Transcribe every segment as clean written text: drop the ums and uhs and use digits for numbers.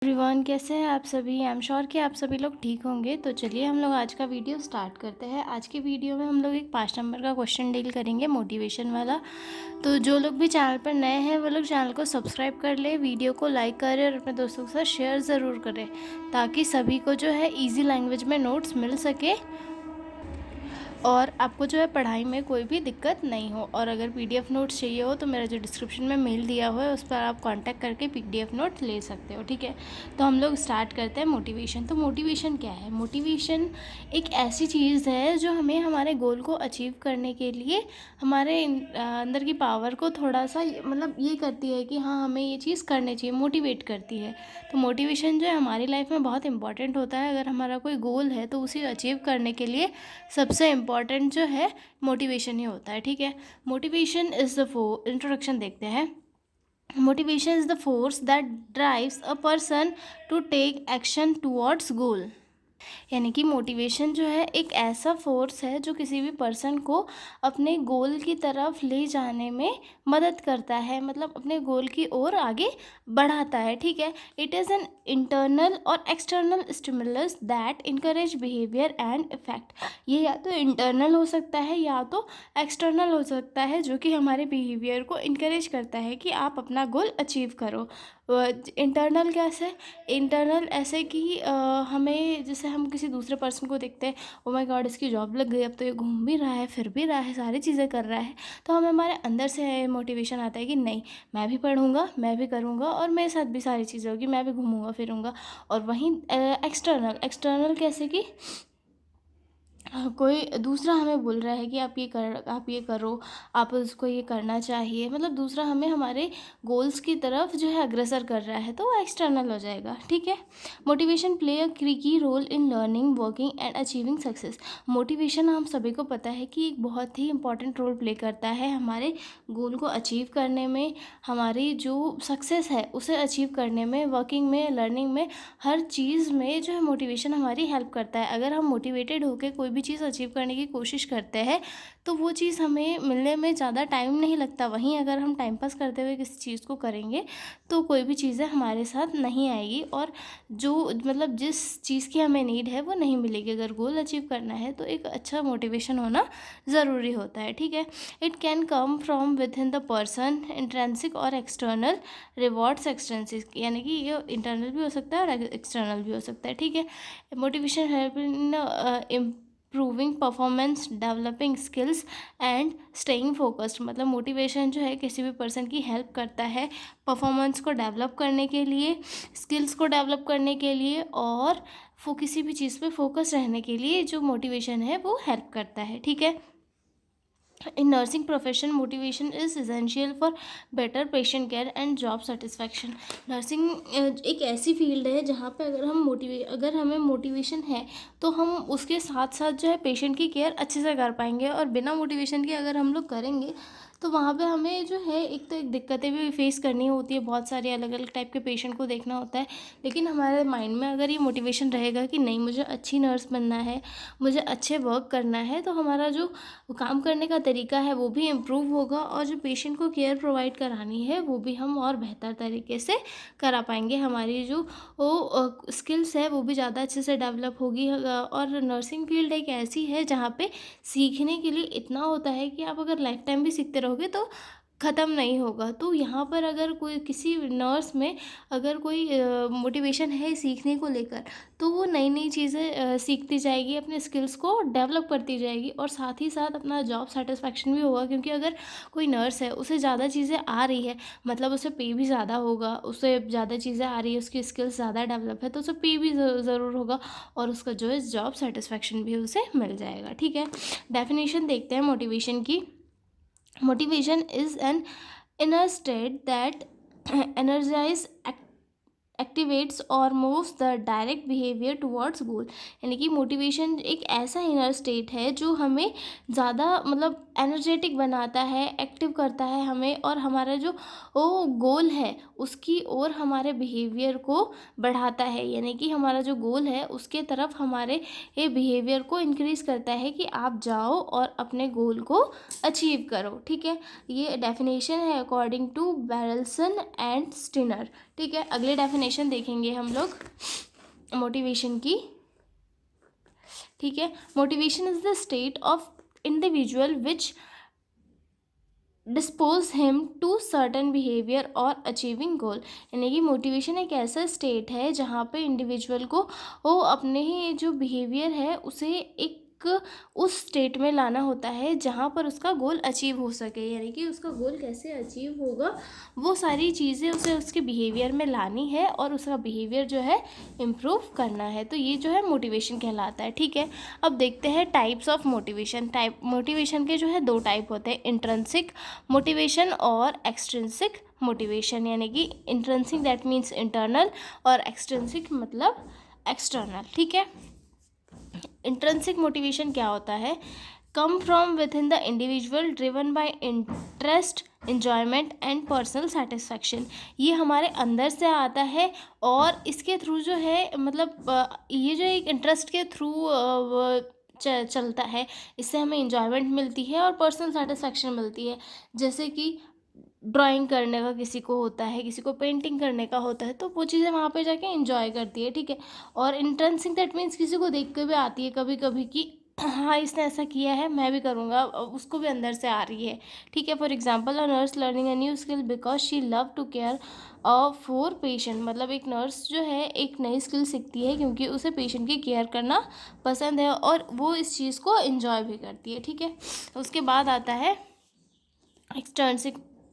Everyone, कैसे हैं आप सभी। आई एम श्योर कि आप सभी लोग ठीक होंगे। तो चलिए हम लोग आज का वीडियो स्टार्ट करते हैं। आज के वीडियो में हम लोग एक 5 नंबर का क्वेश्चन डील करेंगे, मोटिवेशन वाला। तो जो लोग भी चैनल पर नए हैं वो लोग चैनल को सब्सक्राइब कर ले, वीडियो को लाइक करें और अपने दोस्तों के साथ शेयर ज़रूर करें, ताकि सभी को जो है ईजी लैंग्वेज में नोट्स मिल सके और आपको जो है पढ़ाई में कोई भी दिक्कत नहीं हो। और अगर पीडीएफ नोट्स चाहिए हो तो मेरा जो डिस्क्रिप्शन में मेल दिया हुआ है उस पर आप कांटेक्ट करके पीडीएफ नोट्स ले सकते हो, ठीक है। तो हम लोग स्टार्ट करते हैं मोटिवेशन। तो मोटिवेशन क्या है? मोटिवेशन एक ऐसी चीज़ है जो हमें हमारे गोल को अचीव करने के लिए हमारे अंदर की पावर को थोड़ा सा मतलब ये करती है कि हाँ, हमें ये चीज़ करनी चाहिए, मोटिवेट करती है। तो मोटिवेशन जो है हमारी लाइफ में बहुत इंपॉर्टेंट होता है। अगर हमारा कोई गोल है तो उसे अचीव करने के लिए सबसे इम्पॉर्टेंट जो है मोटिवेशन ही होता है, ठीक है। मोटिवेशन इज़ द इंट्रोडक्शन देखते हैं। Motivation is the force that drives a person to take action towards goal. यानी कि मोटिवेशन जो है एक ऐसा फोर्स है जो किसी भी पर्सन को अपने गोल की तरफ ले जाने में मदद करता है, मतलब अपने गोल की ओर आगे बढ़ाता है, ठीक है। इट इज़ एन इंटरनल और external stimulus that encourage behaviour and effect. ये या तो इंटरनल हो सकता है या तो एक्सटर्नल हो सकता है, जो कि हमारे बिहेवियर को इनकरेज करता है कि आप अपना गोल अचीव करो। इंटरनल कैसे? इंटरनल ऐसे कि हमें, जैसे हम किसी दूसरे पर्सन को देखते हैं, ओ माय गॉड इसकी जॉब लग गई, अब तो ये घूम भी रहा है, फिर भी रहा है, सारी चीज़ें कर रहा है। तो हमें हमारे अंदर से मोटिवेशन आता है कि नहीं, मैं भी पढ़ूंगा, मैं भी करूंगा और मेरे साथ भी सारी चीज़ें होगी, मैं भी घूमूंगा फिरूंगा। और वहीं एक्सटर्नल एक्सटर्नल कैसे कि कोई दूसरा हमें बोल रहा है कि आप ये करो, आप उसको ये करना चाहिए, मतलब दूसरा हमें हमारे गोल्स की तरफ जो है अग्रसर कर रहा है, तो वो एक्सटर्नल हो जाएगा, ठीक है। Motivation play a key role in learning, working and achieving success. Motivation हम सभी को पता है कि एक बहुत ही इंपॉर्टेंट रोल प्ले करता है हमारे गोल को अचीव करने में, हमारी जो सक्सेस है उसे अचीव करने में, वर्किंग में, लर्निंग में, हर चीज़ में जो है मोटिवेशन हमारी हेल्प करता है। अगर हम मोटिवेटेड होकर कोई भी चीज़ अचीव करने की कोशिश करते हैं तो वो चीज़ हमें मिलने में ज़्यादा टाइम नहीं लगता। वहीं अगर हम टाइम पास करते हुए किसी चीज़ को करेंगे तो कोई भी चीज़ें हमारे साथ नहीं आएगी और जो मतलब जिस चीज़ की हमें नीड है वो नहीं मिलेगी। अगर गोल अचीव करना है तो एक अच्छा मोटिवेशन होना ज़रूरी होता है, ठीक है। It can come from with in the person, intrinsic और एक्सटर्नल रिवॉर्ड्स एक्सटेंसिक, यानी कि ये इंटरनल भी हो सकता है और एक्सटर्नल भी हो सकता है, ठीक है। Motivation help in improving performance, developing skills and staying focused. मतलब मोटिवेशन जो है किसी भी पर्सन की हेल्प करता है परफॉर्मेंस को डेवलप करने के लिए, स्किल्स को डेवलप करने के लिए और किसी भी चीज़ पे फोकस रहने के लिए जो मोटिवेशन है वो हेल्प करता है, ठीक है। In nursing profession motivation is essential for better patient care and job satisfaction. Nursing एक ऐसी फील्ड है जहाँ पे अगर हमें मोटिवेशन है तो हम उसके साथ साथ जो है पेशेंट की केयर अच्छे से कर पाएंगे। और बिना मोटिवेशन के अगर हम लोग करेंगे तो वहाँ पे हमें जो है एक दिक्कतें भी फेस करनी होती है, बहुत सारे अलग अलग टाइप के पेशेंट को देखना होता है। लेकिन हमारे माइंड में अगर ये मोटिवेशन रहेगा कि नहीं, मुझे अच्छी नर्स बनना है, मुझे अच्छे वर्क करना है, तो हमारा जो काम करने का तरीका है वो भी इम्प्रूव होगा और जो पेशेंट को केयर प्रोवाइड करानी है वो भी हम और बेहतर तरीके से करा पाएंगे। हमारी जो वो स्किल्स है वो भी ज़्यादा अच्छे से डेवलप होगी। और नर्सिंग फील्ड एक ऐसी है जहाँ पे सीखने के लिए इतना होता है कि आप अगर लाइफ टाइम भी सीखते रहोगे तो ख़त्म नहीं होगा। तो यहाँ पर अगर कोई किसी नर्स में अगर कोई मोटिवेशन है सीखने को लेकर, तो वो नई नई चीज़ें सीखती जाएगी, अपने स्किल्स को डेवलप करती जाएगी और साथ ही साथ अपना जॉब सेटिस्फैक्शन भी होगा। क्योंकि अगर कोई नर्स है उसे ज़्यादा चीज़ें आ रही है, मतलब उसे पे भी ज़्यादा होगा, उसे ज़्यादा चीज़ें आ रही है, उसकी स्किल्स ज़्यादा डेवलप है, तो उसे पे भी ज़रूर होगा और उसका जो है जॉब सेटिस्फैक्शन भी उसे मिल जाएगा, ठीक है। डेफिनेशन देखते हैं मोटिवेशन की। Motivation is an inner state that energize, activates और moves the direct behaviour towards goal. यानी कि मोटिवेशन एक ऐसा इनर स्टेट है जो हमें ज़्यादा मतलब एनर्जेटिक बनाता है, एक्टिव करता है हमें, और हमारा जो वो गोल है उसकी ओर हमारे बिहेवियर को बढ़ाता है, यानी कि हमारा जो गोल है उसके तरफ हमारे ये बिहेवियर को इंक्रीज करता है कि आप जाओ और अपने गोल को अचीव करो। ठीक है, ये डेफिनेशन है अकॉर्डिंग टू बैरलसन एंड स्टिनर। ठीक है, अगले डेफिनेशन देखेंगे हम लोग मोटिवेशन की। ठीक है, motivation is the state of individual which dispose him to certain behaviour और अचीविंग गोल, यानी कि मोटिवेशन एक ऐसा स्टेट है जहाँ पे इंडिविजुअल को वो अपने ही जो बिहेवियर है उसे एक उस स्टेट में लाना होता है जहाँ पर उसका गोल अचीव हो सके, यानी कि उसका गोल कैसे अचीव होगा वो सारी चीज़ें उसे उसके बिहेवियर में लानी है और उसका बिहेवियर जो है इम्प्रूव करना है। तो ये जो है मोटिवेशन कहलाता है। ठीक है, अब देखते हैं टाइप्स ऑफ मोटिवेशन। मोटिवेशन के जो है 2 टाइप होते हैं, इंट्रिंसिक मोटिवेशन और एक्सट्रिंसिक मोटिवेशन, यानी कि इंट्रिंसिक दैट मीन्स इंटरनल और एक्सट्रिंसिक मतलब एक्सटर्नल। ठीक है, इंट्रिंसिक मोटिवेशन क्या होता है? Come from with in the individual, driven by interest, enjoyment and personal satisfaction. ये हमारे अंदर से आता है और इसके थ्रू जो है मतलब ये जो एक इंटरेस्ट के थ्रू चलता है, इससे हमें इंजॉयमेंट मिलती है और पर्सनल सेटिस्फैक्शन मिलती है। जैसे कि ड्राइंग करने का किसी को होता है, किसी को पेंटिंग करने का होता है, तो वो चीज़ें वहाँ पे जाके एंजॉय करती है। ठीक है, और इंट्रिंसिक दैट मीन्स किसी को देख के भी आती है कभी कभी कि हाँ इसने ऐसा किया है मैं भी करूँगा, उसको भी अंदर से आ रही है। ठीक है, for example a nurse learning a new skill because she love to care for patient, मतलब एक नर्स जो है एक नई स्किल सीखती है क्योंकि उसे पेशेंट की केयर करना पसंद है और वो इस चीज़ को एंजॉय भी करती है। ठीक है, उसके बाद आता है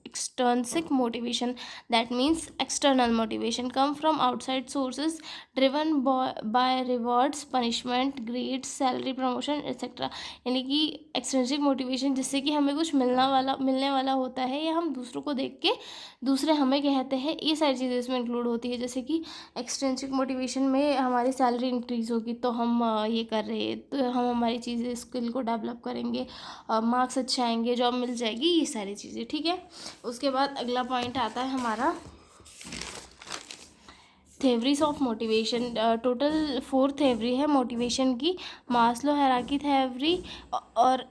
extrinsic motivation, that means external motivation come from outside sources driven by rewards, punishment, grades, salary, promotion etc, यानी कि extrinsic motivation जिससे कि हमें कुछ मिलने वाला होता है या हम दूसरों को देख के दूसरे हमें कहते हैं, ये सारी चीज़ें इसमें इंक्लूड होती है। जैसे कि एक्सट्रिंसिक मोटिवेशन में हमारी सैलरी इंक्रीज़ होगी तो हम ये कर रहे हैं, तो हम हमारी चीज़ें स्किल को डेवलप करेंगे, मार्क्स अच्छे आएंगे, जॉब मिल जाएगी, ये सारी चीज़ें। ठीक है, उसके बाद अगला पॉइंट आता है हमारा थेवरीज ऑफ मोटिवेशन। टोटल 4 थेवरी है मोटिवेशन की, मास्लो हायरार्की थेवरी और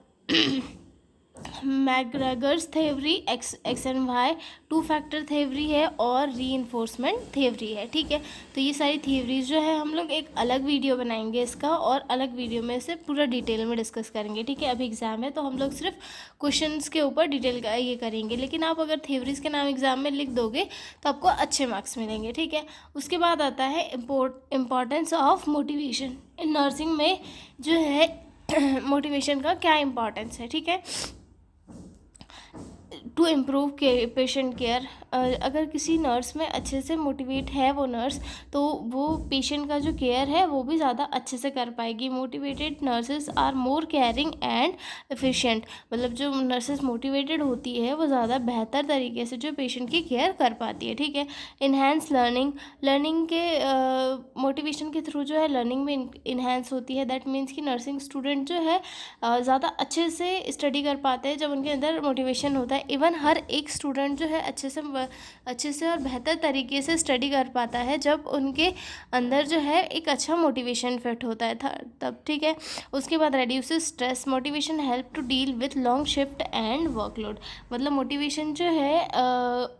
मैकग्रेगर्स थेवरी, एक्स एंड वाई 2 फैक्टर थेवरी है और रीइंफोर्समेंट थेवरी है। ठीक है, तो ये सारी थेवरीज जो है हम लोग एक अलग वीडियो बनाएंगे इसका और अलग वीडियो में से पूरा डिटेल में डिस्कस करेंगे। ठीक है, अभी एग्जाम है तो हम लोग सिर्फ क्वेश्चंस के ऊपर डिटेल का ये करेंगे, लेकिन आप अगर थेवरीज के नाम एग्जाम में लिख दोगे तो आपको अच्छे मार्क्स मिलेंगे। ठीक है, उसके बाद आता है importance of motivation in nursing में जो है मोटिवेशन का क्या इम्पोर्टेंस है। ठीक है, टू इम्प्रूव पेशेंट केयर, अगर किसी नर्स में अच्छे से मोटिवेट है वो नर्स, तो वो पेशेंट का जो केयर है वो भी ज़्यादा अच्छे से कर पाएगी। Motivated nurses are more caring and efficient, मतलब जो नर्सेज मोटिवेटेड होती है वो ज़्यादा बेहतर तरीके से जो पेशेंट की केयर कर पाती है। ठीक है, इन्हेंस लर्निंग के मोटिवेशन के थ्रू जो है लर्निंग में इन्हेंस होती है। दैट मीन्स कि नर्सिंग स्टूडेंट जो है ज़्यादा अच्छे से स्टडी कर पाते हैं जब उनके अंदर मोटिवेशन होता है। इवन हर एक स्टूडेंट जो है अच्छे से और बेहतर तरीके से स्टडी कर पाता है जब उनके अंदर जो है एक अच्छा मोटिवेशन फिट होता है तब। ठीक है, उसके बाद reduces stress, motivation help to deal with long shift and workload, मतलब मोटिवेशन जो है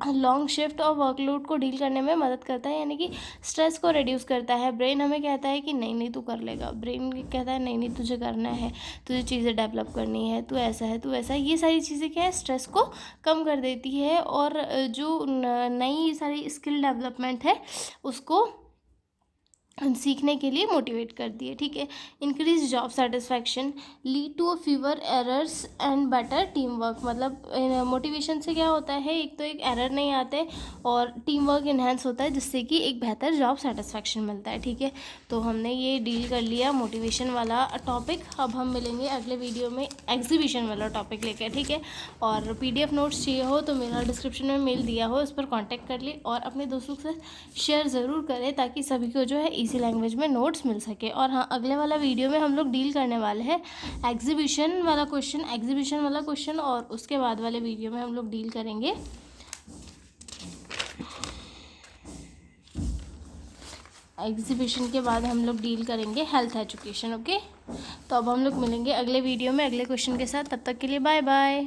लॉन्ग शिफ्ट और वर्कलोड को डील करने में मदद करता है, यानी कि स्ट्रेस को रिड्यूस करता है। ब्रेन हमें कहता है कि नहीं नहीं तू कर लेगा, ब्रेन कहता है नहीं नहीं तुझे करना है, तुझे चीज़ें डेवलप करनी है, तू ऐसा है तू ऐसा है। ये सारी चीज़ें क्या है, स्ट्रेस को कम कर देती है और जो नई सारी स्किल डेवलपमेंट है उसको सीखने के लिए मोटिवेट करती है। ठीक है, increase job satisfaction, lead to a fewer errors and better team work, मतलब मोटिवेशन से क्या होता है, एक तो एक एरर नहीं आते और टीम वर्क इन्हेंस होता है जिससे कि एक बेहतर जॉब सेटिस्फैक्शन मिलता है। ठीक है, तो हमने ये डील कर लिया मोटिवेशन वाला टॉपिक। अब हम मिलेंगे अगले वीडियो में एग्जीबिशन वाला टॉपिक लेकर। ठीक है, और PDF नोट्स चाहिए हो तो मेरा डिस्क्रिप्शन में मेल दिया हो, उस पर कॉन्टैक्ट कर ले और अपने दोस्तों से शेयर ज़रूर करें ताकि सभी को जो है इसी लैंग्वेज में नोट्स मिल सके। और हाँ, अगले वाला वीडियो में हम लोग डील करने वाले हैं एग्जीबिशन वाला क्वेश्चन, और उसके बाद वाले वीडियो में हम लोग डील करेंगे एग्जीबिशन के बाद हम लोग डील करेंगे हेल्थ एजुकेशन। ओके, तो अब हम लोग मिलेंगे अगले वीडियो में अगले क्वेश्चन के साथ। तब तक के लिए बाय बाय।